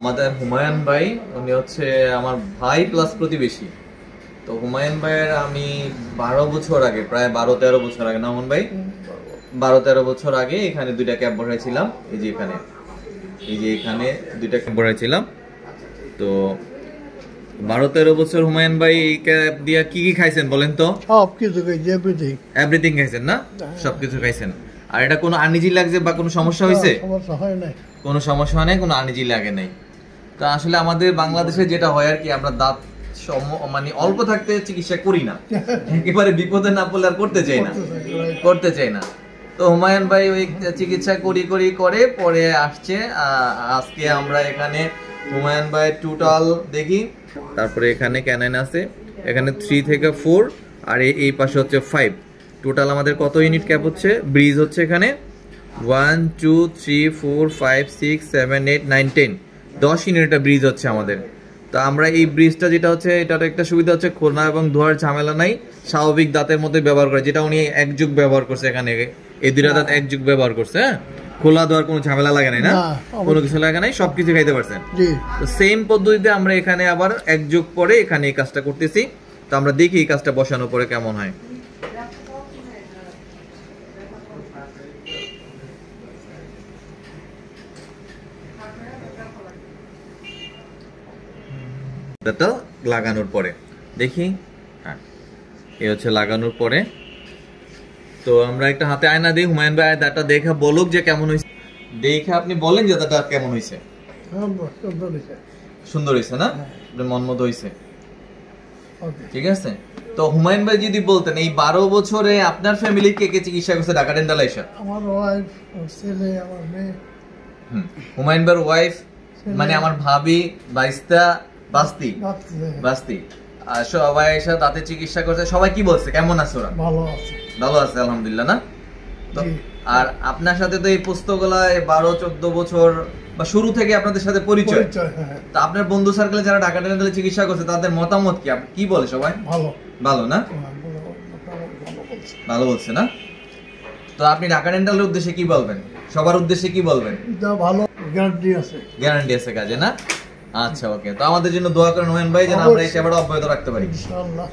আমাদের হুমায়ুন ভাই উনি হচ্ছে আমার ভাই প্লাস প্রতিবেশী। তো হুমায়ুন ভাইয়ের আমি 12 বছর আগে, প্রায় 12-13 বছর আগে, না হুমায়ুন ভাই 12-13 বছর আগে এখানে দুইটা ক্যাব বসাইছিলাম। এই যে এখানে দুইটা ক্যাব বসাইছিলাম। তো 12-13 বছর হুমায়ুন ভাই এই ক্যাব দিয়া কি কি খাইছেন বলেন তো? সব কিছু খাইছি, এভরিথিং খাইছেন না? সবকিছু খাইছেন। আর এটা কোনো আনইজি লাগছে বা কোনো সমস্যা হয়েছে? সমস্যা হয় নাই, কোনো সমস্যা নেই, কোনো আনইজি লাগে নাই। তো আসলে আমাদের বাংলাদেশে যেটা হয় আর কি, আমরা দাঁত মানে অল্প থাকতে চিকিৎসা করি না, একেবারে বিপদে না পড়লে আর করতে চাই না। তো হুমায়ুন ভাই ওই চিকিৎসা করে পরে আসছে। আজকে আমরা এখানে হুমায়ুন ভাই টোটাল দেখি, তারপরে এখানে ক্যানাইন আছে, এখানে 3 থেকে 4 আর এই পাশে হচ্ছে 5। টোটাল আমাদের কত ইউনিট ক্যাপ হচ্ছে, ব্রিজ হচ্ছে এখানে 1 2 3 4 5 6 7 8 9 10 10 ইউনিটের ব্রিজ হচ্ছে আমাদের। তো আমরা এই ব্রিজটা যেটা হচ্ছে, এটার একটা সুবিধা হচ্ছে খোলা এবং ধোয়ার ঝামেলা নাই, স্বাভাবিক দাঁতের মধ্যে ব্যবহার করে, যেটা উনি এক যুগ ব্যবহার করছে। এখানে এই দুইটা দাঁত এক যুগ ব্যবহার করছে। হ্যাঁ, খোলা ধোয়ার কোনো ঝামেলা লাগে নাই, না কোনো কিছু লাগে নাই, সবকিছু খাইতে পারছেন। তো সেম পদ্ধতিতে আমরা এখানে আবার এক যুগ পরে এখানে এই কাজটা করতেছি। তো আমরা দেখি এই কাজটা বসানোর পরে কেমন হয়। দাঁতটা লাগানোর পরে দেখি। হ্যাঁ, এই হচ্ছে লাগানোর পরে। তো আমরা একটা হাতে আয়না দিই, হুমায়ুন ভাই দাঁতটা দেখে বলুক যে কেমন হয়েছে। দেখে আপনি বলেন যে দাঁতটা কেমন হয়েছে। সুন্দর হয়েছে না? মন মতো হয়েছে, ঠিক আছে। তো হুমায়ুন ভাই যদি বলতেন এই 12 বছরে আপনার ফ্যামিলি কে কে চিকিৎসা করছে ঢাকা ডেন্টাল আইসা? আমার ওয়াইফ, ছেলে, আমার মেয়ে। হুমায়ুন ভাইয়ের ওয়াইফ মানে আমার ভাবি, বাইস্তা, বাস্তি আর সবাই এসে দাঁতের চিকিৎসা করছে। সবাই কি বলছে, কেমন আছে ওরা? ভালো আছে আলহামদুলিল্লাহ। না তো আর আপনার সাথে তো এই পুস্তকগুলা 12-14 বছর বা শুরু থেকে আপনাদের সাথে পরিচয়। তা আপনার বন্ধু সার্কেলে যারা ঢাকা ডেন্টালে চিকিৎসা করছে তাদের মতামত কি, কি বলে সবাই? ভালো না? ভালো বলছে না? তো আপনি ঢাকা ডেন্টালের উদ্দেশ্যে কি বলবেন, সবার উদ্দেশ্যে কি বলবেন? ভালো গ্যারান্টি আছে কাজে, না? আচ্ছা, ওকে। তো আমাদের জন্য দোয়া করেন হুমায়ুন ভাই, যেন আমরা এই সেবাটা অব্যাহত রাখতে পারি ইনশাআল্লাহ।